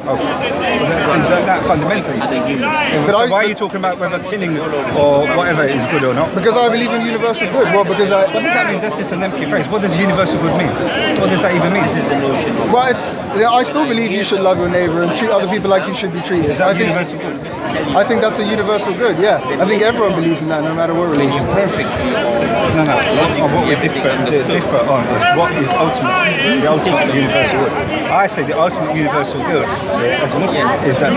Oh, that fundamentally. So why are you talking about whether killing or whatever is good or not? Because I believe in universal good. Well, because I. What does that mean? That's just an empty phrase. What does universal good mean? What does that even mean? This is the notion. Well, I still believe you should love your neighbour and treat other people like you should be treated. Is that universal good? I think that's a universal good. Yeah, I think everyone believes in that, no matter what religion. Perfect. No. What we differ on is what is the ultimate universal good. I say the ultimate universal good as a Muslim is that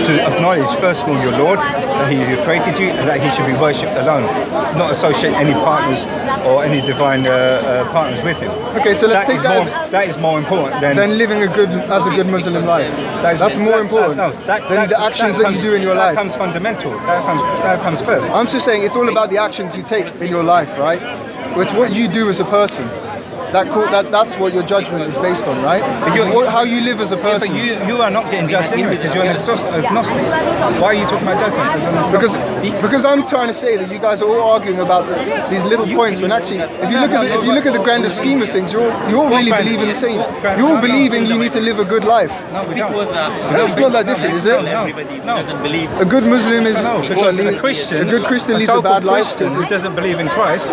to acknowledge first of all your Lord, that He created you, and that He should be worshipped alone, not associate any partners or any divine partners with Him. Okay, so let's take that is more important than living a good Muslim life. That's more important than the actions that you do in your life. That comes fundamental. That comes first. I'm just saying it's all about the actions you take in your life, right? It's what you do as a person. That's what your judgment is based on, right? How you live as a person. Yeah, but you are not getting judged anyway because you're an agnostic. Why are you talking about judgment as an agnostic? Because I'm trying to say that you guys are all arguing about these little points when actually, if you look at the grander scheme of things, you all really believe in the same. You all believe in you need to live a good life. No, we don't. It's not that different, is it? No. A good Muslim is because a good Christian leads a bad life who doesn't believe in Christ.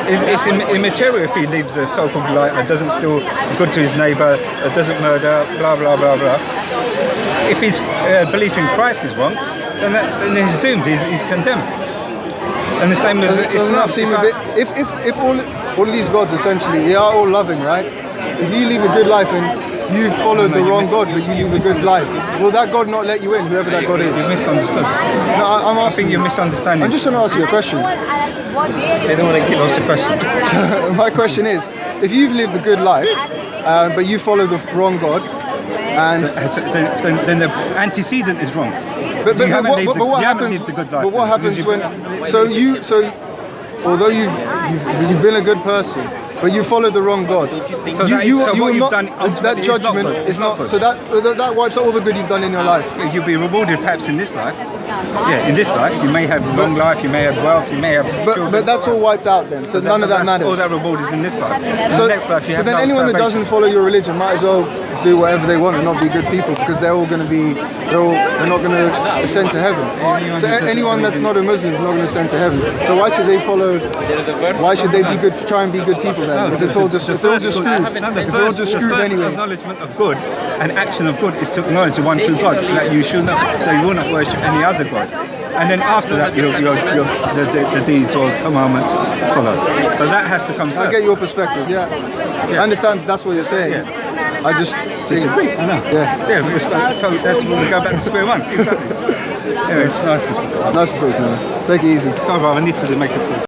It's immaterial if he lives a so-called life that doesn't steal good to his neighbour, doesn't murder, blah blah blah blah. If his belief in Christ is wrong, then he's doomed. He's condemned. And the same as Islam. If all of these gods essentially they are all loving, right? If you live a good life and you followed the wrong God, but you live a good life, will that God not let you in, whoever that God is? You misunderstood. No, I'm asking. I think you're misunderstanding. I'm just trying to ask you a question. They don't want to keep asking the question. So my question is, if you've lived a good life, but you follow the wrong God, and then the antecedent is wrong. But what happens when? Although you've been a good person, but you follow the wrong God. That judgment is not. So that wipes out all the good you've done in your life. You'll be rewarded perhaps in this life. Yeah, in this life you may have long life, you may have wealth, you may have children. But that's all wiped out then. So none of that matters. All that reward is in this life. So next life you have then anyone that doesn't follow your religion might as well do whatever they want and not be good people because they're not going to ascend to heaven. So anyone that's not a Muslim is not going to ascend to heaven. So why should they follow? Why should they be good? Try and be good people then? Because it's all just screwed. It's all just screwed anyway. Acknowledgement of good and action of good is to acknowledge the one true God that you should not, that you will not worship any other God. And then after that, the deeds or commandments follow. So that has to come first. I get your perspective. Yeah. I understand. That's what you're saying. Yeah. I just disagree. I know. Yeah. So that's when we go back to square one. Exactly. Anyway, it's nice to talk. Nice to talk to you. Take it easy. Sorry, I need to make a call.